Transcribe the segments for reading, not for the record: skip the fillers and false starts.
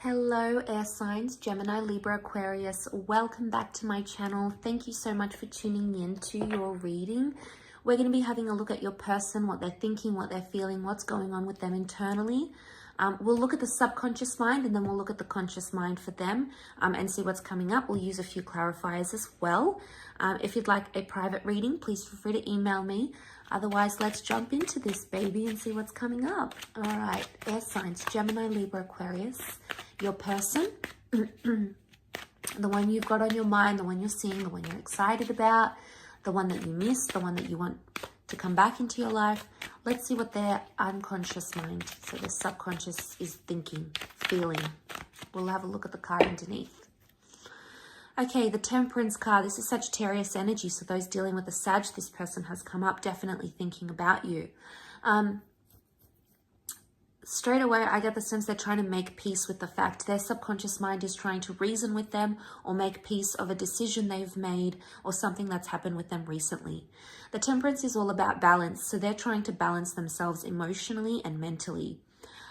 Hello air signs, Gemini, Libra, Aquarius. Welcome back to my channel. Thank you so much for tuning in to your reading. We're going to be having a look at your person, what they're thinking, what they're feeling, what's going on with them internally. We'll look at the subconscious mind and then we'll look at the conscious mind for them and see what's coming up. We'll use a few clarifiers as well. If you'd like a private reading, please feel free to email me. Otherwise, let's jump into this baby and see what's coming up. All right, air signs, Gemini, Libra, Aquarius. Your person, the one you've got on your mind, the one you're seeing, the one you're excited about, the one that you miss, the one that you want to come back into your life. Let's see what their unconscious mind, so their subconscious, is thinking, feeling. We'll have a look at the card underneath. Okay, the Temperance card. This is Sagittarius energy, so those dealing with the Sag, this person has come up, definitely thinking about you. Straight away, I get the sense they're trying to make peace with the fact their subconscious mind is trying to reason with them or make peace of a decision they've made or something that's happened with them recently. The Temperance is all about balance, so they're trying to balance themselves emotionally and mentally.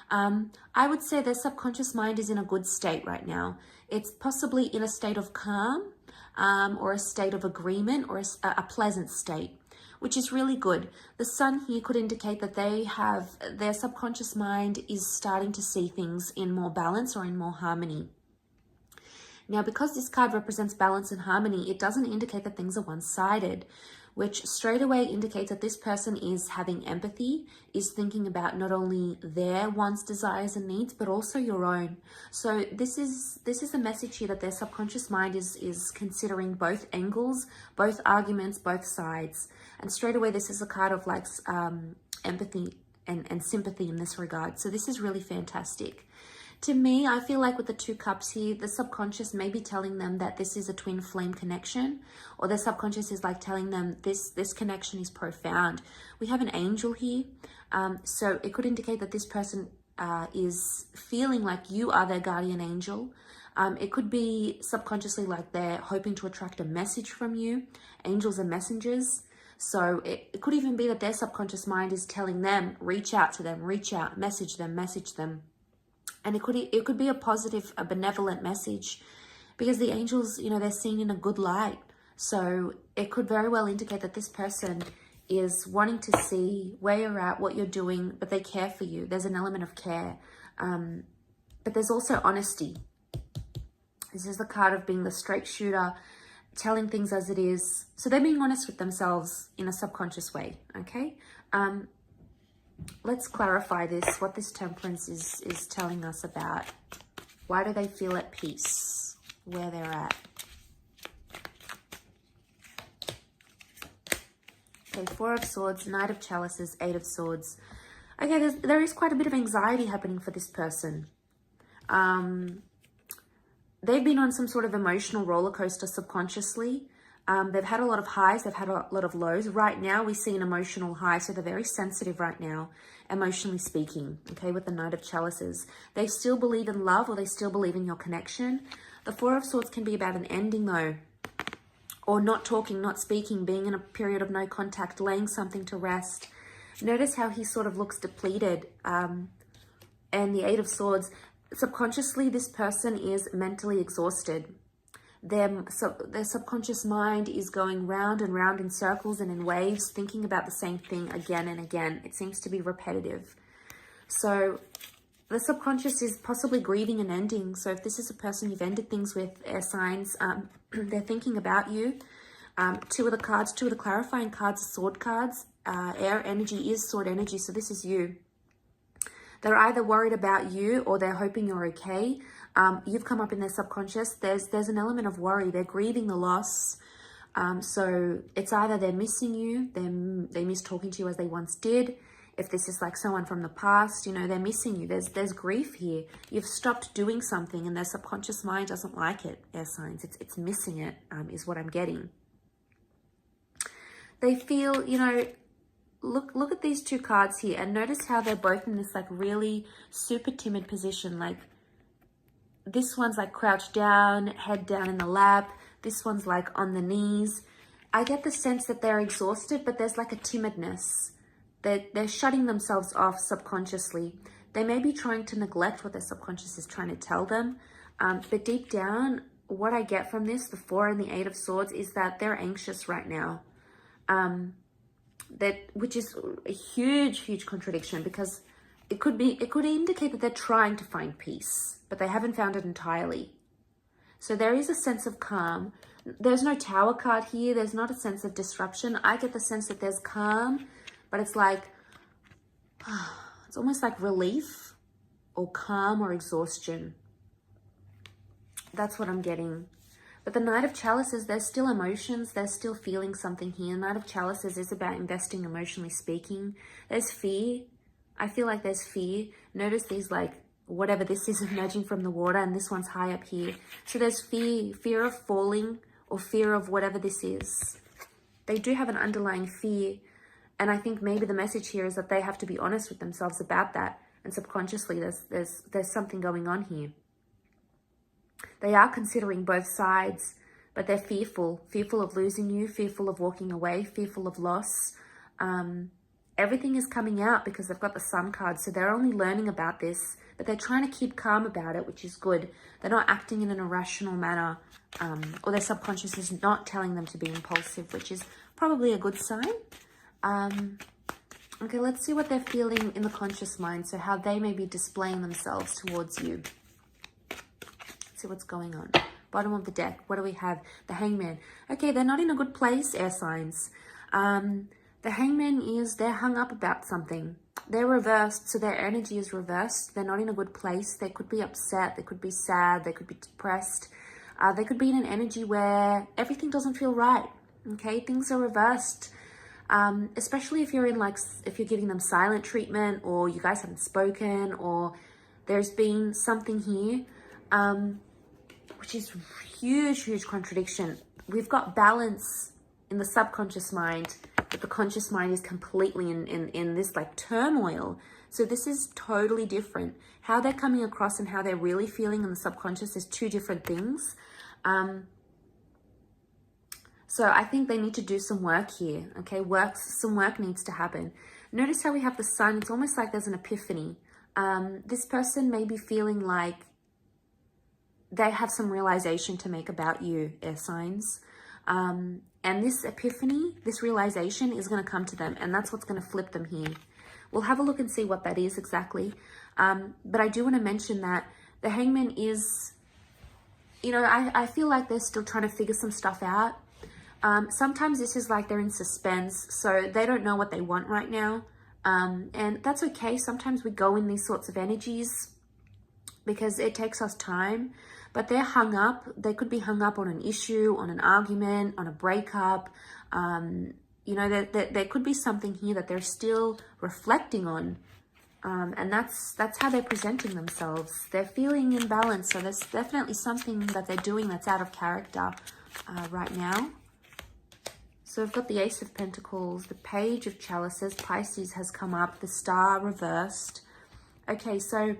I would say their subconscious mind is in a good state right now. It's possibly in a state of calm or a state of agreement or a pleasant state, which is really good. The Sun here could indicate that their subconscious mind is starting to see things in more balance or in more harmony. Now, because this card represents balance and harmony, it doesn't indicate that things are one-sided, which straight away indicates that this person is having empathy, is thinking about not only their wants, desires, and needs, but also your own. So this is a message here that their subconscious mind is considering both angles, both arguments, both sides. And straight away, this is a card of like empathy and sympathy in this regard. So this is really fantastic. To me, I feel like with the Two Cups here, the subconscious may be telling them that this is a twin flame connection, or the subconscious is like telling them this connection is profound. We have an angel here, so it could indicate that this person is feeling like you are their guardian angel. It could be subconsciously like they're hoping to attract a message from you. Angels are messengers. So it could even be that their subconscious mind is telling them, reach out to them, reach out, message them, message them. And it could be a positive, a benevolent message, because the angels, they're seen in a good light. So it could very well indicate that this person is wanting to see where you're at, what you're doing, but they care for you. There's an element of care. But there's also honesty. This is the card of being the straight shooter, telling things as it is. So they're being honest with themselves in a subconscious way, okay? Let's clarify this, what this Temperance is telling us about. Why do they feel at peace where they're at? Okay, Four of Swords, Knight of Chalices, Eight of Swords. Okay, there is quite a bit of anxiety happening for this person. They've been on some sort of emotional roller coaster subconsciously. They've had a lot of highs, they've had a lot of lows. Right now, we see an emotional high, so they're very sensitive right now, emotionally speaking, okay, with the Knight of Chalices. They still believe in love, or they still believe in your connection. The Four of Swords can be about an ending, though, or not talking, not speaking, being in a period of no contact, laying something to rest. Notice how he sort of looks depleted. And the Eight of Swords, subconsciously, this person is mentally exhausted. Their subconscious mind is going round and round in circles and in waves, thinking about the same thing again and again. It seems to be repetitive. So the subconscious is possibly grieving an ending. So if this is a person you've ended things with, air signs, they're thinking about you. Two of the clarifying cards are sword cards. Air energy is sword energy, so this is you. They're either worried about you or they're hoping you're okay. You've come up in their subconscious. There's an element of worry. They're grieving the loss. So it's either they're missing you, they miss talking to you as they once did. If this is like someone from the past, they're missing you. There's grief here. You've stopped doing something and their subconscious mind doesn't like it, air signs. It's missing it, is what I'm getting. They feel, look at these two cards here and notice how they're both in this like really super timid position. Like this one's like crouched down, head down in the lap. This one's like on the knees. I get the sense that they're exhausted, but there's like a timidness. They're shutting themselves off subconsciously. They may be trying to neglect what their subconscious is trying to tell them. But deep down, what I get from this, the 4 and the 8 of Swords, is that they're anxious right now. Which is a huge contradiction, because it could indicate that they're trying to find peace, but they haven't found it entirely. So there is a sense of calm. There's no Tower card here. There's not a sense of disruption. I get the sense that there's calm, but it's like, it's almost like relief or calm or exhaustion. That's what I'm getting. But the Knight of Chalices, there's still emotions. There's still feeling something here. Knight of Chalices is about investing emotionally speaking. There's fear. I feel like there's fear. Notice these, like, whatever this is emerging from the water, and this one's high up here. So there's fear of falling, or fear of whatever this is. They do have an underlying fear. And I think maybe the message here is that they have to be honest with themselves about that. And subconsciously, there's something going on here. They are considering both sides, but they're fearful of losing you, fearful of walking away, fearful of loss. Everything is coming out because they've got the Sun card, so they're only learning about this, but they're trying to keep calm about it, which is good. They're not acting in an irrational manner, or their subconscious is not telling them to be impulsive, which is probably a good sign. Okay, let's see what they're feeling in the conscious mind, so how they may be displaying themselves towards you. See what's going on. Bottom of the deck, what do we have? The Hangman. Okay, they're not in a good place, air signs. The Hangman is, they're hung up about something. They're reversed, so their energy is reversed. They're not in a good place. They could be upset, they could be sad, they could be depressed. They could be in an energy where everything doesn't feel right. Okay, things are reversed. Especially if you're in, like, if you're giving them silent treatment, or you guys haven't spoken, or there's been something here. Which is huge contradiction. We've got balance in the subconscious mind, but the conscious mind is completely in this, like, turmoil. So this is totally different. How they're coming across and how they're really feeling in the subconscious is 2 different things. So I think they need to do some work here, okay? Some work needs to happen. Notice how we have the Sun. It's almost like there's an epiphany. This person may be feeling like they have some realization to make about you, air signs. And this epiphany, this realization is going to come to them, and that's what's going to flip them here. We'll have a look and see what that is exactly. But I do want to mention that the Hangman is, you know, I feel like they're still trying to figure some stuff out. Sometimes this is like they're in suspense, so they don't know what they want right now. And that's okay. Sometimes we go in these sorts of energies because it takes us time. But they're hung up. They could be hung up on an issue, on an argument, on a breakup. You know, there could be something here that they're still reflecting on. And that's how they're presenting themselves. They're feeling imbalanced. So there's definitely something that they're doing that's out of character right now. So we've got the Ace of Pentacles, the Page of Chalices, Pisces has come up, the Star reversed. Okay, so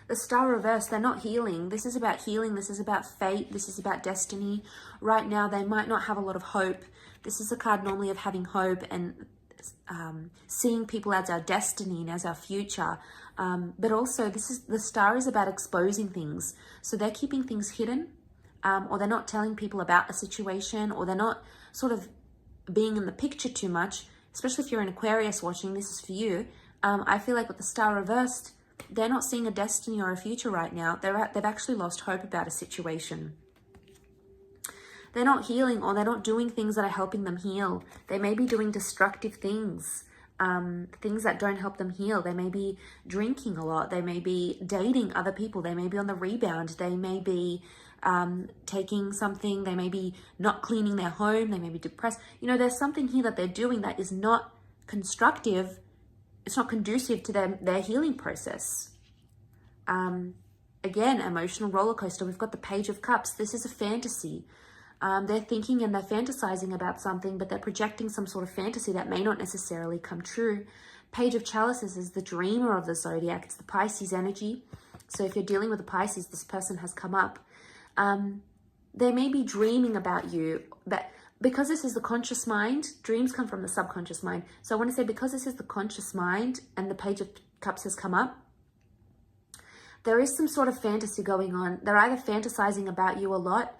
the Star reversed, they're not healing. This is about healing. This is about fate. This is about destiny. Right now, they might not have a lot of hope. This is a card normally of having hope and seeing people as our destiny and as our future. But also, the Star is about exposing things. So they're keeping things hidden, or they're not telling people about a situation, or they're not sort of being in the picture too much, especially if you're an Aquarius watching, this is for you. I feel like with the Star reversed, they're not seeing a destiny or a future right now. They've actually lost hope about a situation. They're not healing, or they're not doing things that are helping them heal. They may be doing destructive things, things that don't help them heal. They may be drinking a lot. They may be dating other people. They may be on the rebound. They may be taking something. They may be not cleaning their home. They may be depressed. You know, there's something here that they're doing that is not constructive. It's not conducive to their healing process. Again, emotional roller coaster. We've got the Page of Cups. This is a fantasy. They're thinking and they're fantasizing about something, but they're projecting some sort of fantasy that may not necessarily come true. Page of Chalices is the dreamer of the zodiac. It's the Pisces energy. So if you're dealing with a Pisces, this person has come up. They may be dreaming about you, but because this is the conscious mind, dreams come from the subconscious mind. So I want to say, because this is the conscious mind and the Page of Cups has come up. There is some sort of fantasy going on. They're either fantasizing about you a lot,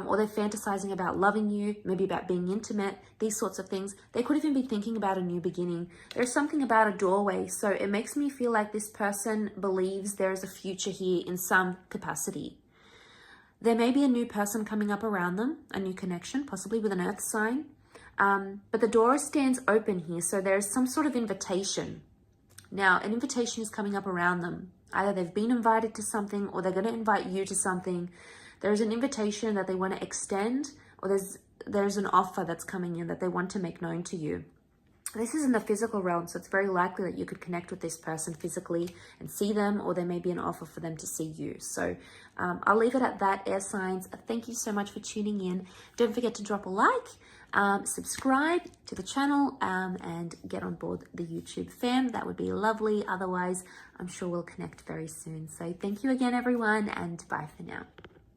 or they're fantasizing about loving you, maybe about being intimate, these sorts of things. They could even be thinking about a new beginning. There's something about a doorway. So it makes me feel like this person believes there is a future here in some capacity. There may be a new person coming up around them, a new connection, possibly with an earth sign. But the door stands open here. So there's some sort of invitation. Now, an invitation is coming up around them. Either they've been invited to something or they're going to invite you to something. There's an invitation that they want to extend, or there's an offer that's coming in that they want to make known to you. This is in the physical realm, so it's very likely that you could connect with this person physically and see them, or there may be an offer for them to see you. So I'll leave it at that, air signs. Thank you so much for tuning in. Don't forget to drop a like, subscribe to the channel, and get on board the YouTube fam. That would be lovely. Otherwise, I'm sure we'll connect very soon. So thank you again, everyone, and bye for now.